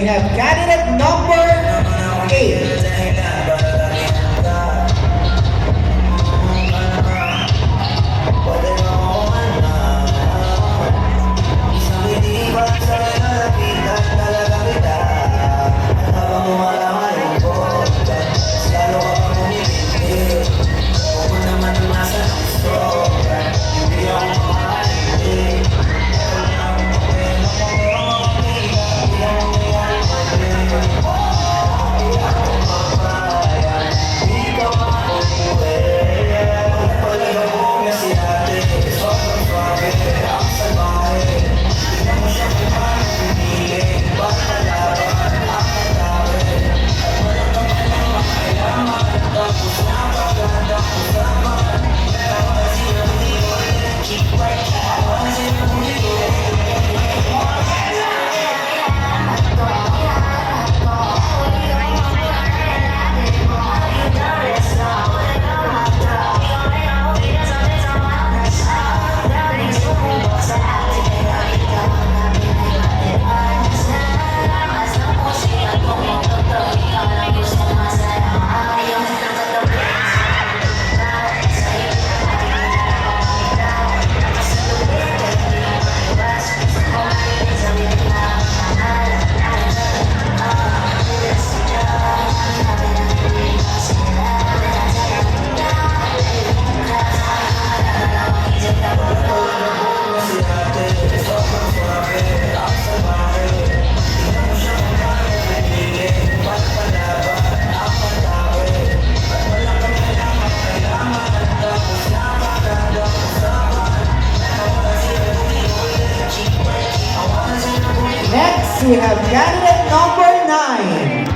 we have candidate number 8. Next, we have candidate number 9.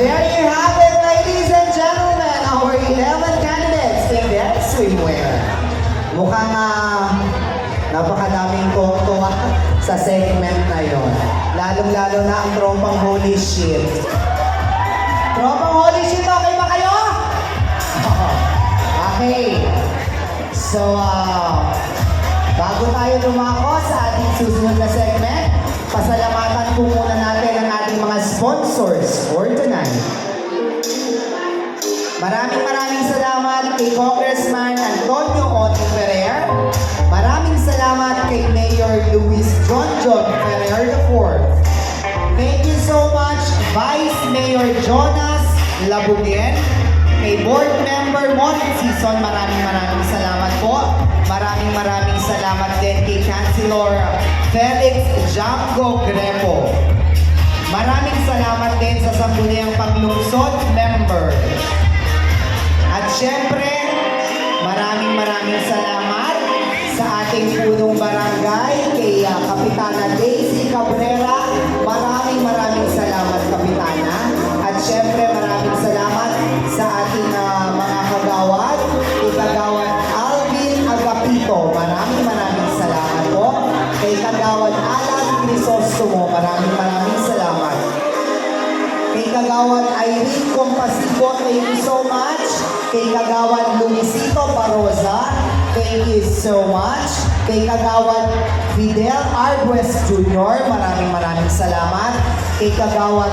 There you have it, ladies and gentlemen, our 11 candidates in their swimwear. Mukhang napakadaming tuwa sa segment na yon. Lalong-lalo na ang tropang holy shit. Tropang holy shit, okay ba kayo? Okay. So, bago tayo lumako sa ating susunod na segment, pasalamatan po muna natin ang ating mga sponsors for tonight. Maraming salamat kay Congressman Antonio Otin Ferrer. Maraming salamat kay Mayor Luis John Ferrer IV. Thank you so much, Vice Mayor Jonas Labuguen. Kay Board Member Monit Season, maraming salamat po. Maraming salamat din kay Councilor Felix Jango Grepo. Maraming salamat din sa Sangguniang Paglungsod member. At syempre, maraming salamat sa ating punong barangay kay Kapitana Daisy Cabrera. Maraming salamat, Kapitana. At syempre, maraming salamat sa ating mga kagawad, kay Kagawad Alvin Agapito. Maraming salamat po. Kay Kagawad Alan Crisostomo, maraming salamat. Kay Kagawad Irene Compasibo, thank you so much. Kay Kagawad Luisito Paroza, thank you so much. Kay Kagawad Fidel Argues Jr., maraming salamat. Kay Kagawad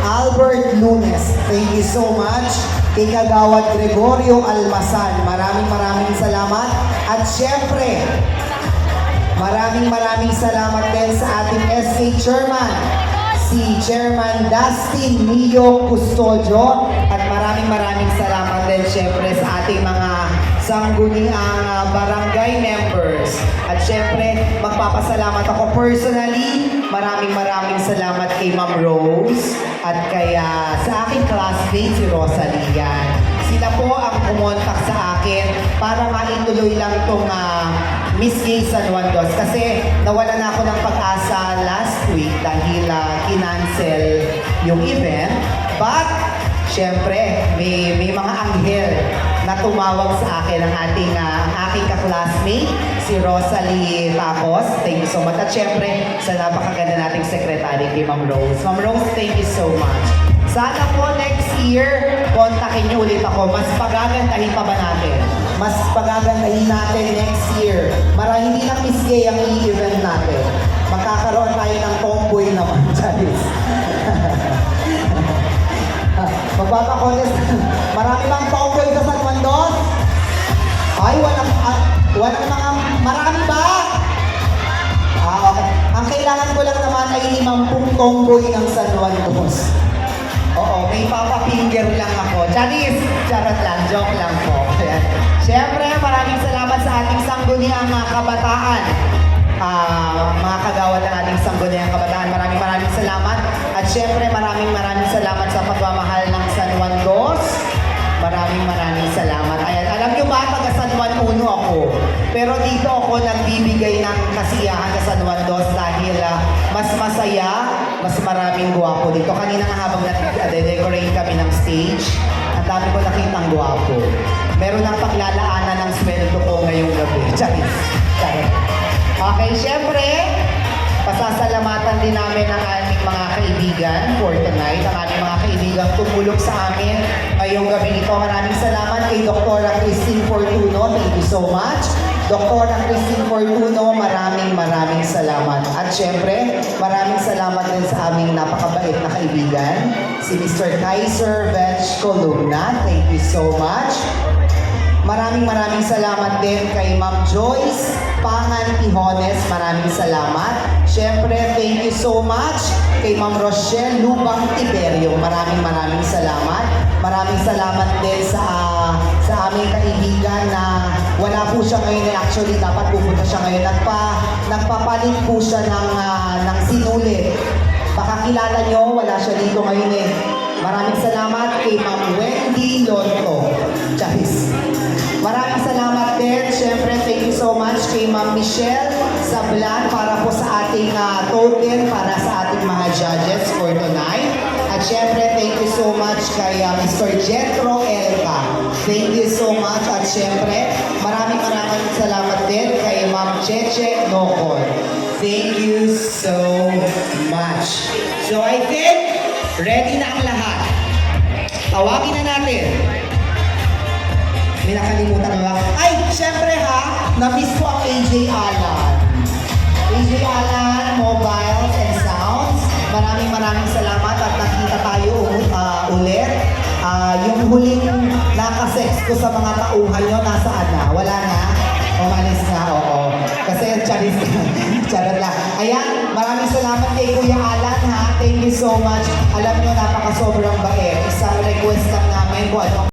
Albert Lunes, thank you so much. Kay Kagawad Gregorio Almasan, maraming salamat. At syempre, maraming salamat din sa ating SK Chairman, si Chairman Dustin Mio Custodio. At maraming salamat din syempre sa ating mga sangguniang barangay members. At syempre, magpapasalamat ako personally. Maraming salamat kay Ma'am Rose at kay sa aking classmate si Rosalia. Sila po ang kumontak sa akin para maituloy lang itong Miss Gay San Juan Dos. Kasi nawala na ako ng pag-asa last week dahil kinancel yung event. But, syempre, may mga anghel na tumawag sa akin ang aking ka-classmate, si Rosalie Tapos. Thank you so much. At syempre, sa napakaganda nating secretary kay Ma'am Rose. Ma'am Rose, thank you so much. Sana po next year, kontakin niyo ulit ako. Mas pagagandahin pa ba natin? Mas pagagandahin natin next year. Hindi lang Miss Gay ang i-event natin. Magkakaroon tayo ng tomboy naman. Charis. Magpapakontest. Marami bang tomboy sa San Juan Dos? Ay, walang mga, marami ba? Okay. Ang kailangan ko lang naman ay 50 tomboy ng San Juan Dos. Oo, may papafinger lang ako. Charis! Charot lang, joke lang po. Ayan. Siyempre, maraming salamat sa ating sangguniang kabataan. Mga kagawad ng ating sangguniang kabataan. Maraming salamat. At siyempre, maraming salamat sa pagmamahal ng San Juan Dos. Maraming salamat. Ayan, alam nyo ba, taga San Juan Uno ako. Pero dito ako nagbibigay ng kasiyahan sa San Juan Dos dahil mas masaya, mas maraming gwapo dito. Kanina nga habang nag-decorate kami ng stage, ang dami ko nakitang gwapo. Meron ng paglalaanan ng sweldo ko ngayong gabi. Charis. Okay, syempre, pasasalamatan din namin ang aming mga kaibigan for tonight. Ang aming mga kaibigan tumulong sa amin ngayong gabi ito. Maraming salamat kay Dr. Christine Fortuno. Thank you so much. Dr. Christine Fortuno, maraming salamat. At syempre, maraming salamat din sa aming napakabait na kaibigan, si Mr. Kaiser Vetch Columna. Thank you so much. Maraming salamat din kay Ma'am Joyce Pangan Tijones. Maraming salamat. Syempre, thank you so much kay Ma'am Rochelle Lubang Tiberio. Maraming salamat. Maraming salamat din sa aming kaibigan na wala po siya ngayon. Actually, dapat pupunta siya ngayon. Nagpapalit po siya ng sinulit. Baka kilala nyo, wala siya dito ngayon eh. Maraming salamat kay Ma'am Wendy Lonto. Charis. Maraming salamat din. Siyempre, thank you so much kay Ma'am Michelle Sablan para po sa ating token para sa ating mga judges for tonight. At syempre, thank you so much kay Mr. Jetro Elka. Thank you so much. At syempre, maraming salamat din kay Ma'am Cheche Nokor. Thank you so much. So I think, ready na ang lahat. Tawagin na natin. May nakalimutan na ba? Ay, syempre ha, na-miss ko ang AJ Alan. AJ Alan, Mobiles and Sounds. Maraming salamat at nakita tayo ulit. Yung huling nakasex ko sa mga tauhan nyo, nasaan na? Wala na? Umalis na, oo. Kasi charis charot lang. Ayan, maraming salamat kay Kuya Alan ha. Thank you so much. Alam nyo, napaka sobrang bait. Isang request lang namin kung ano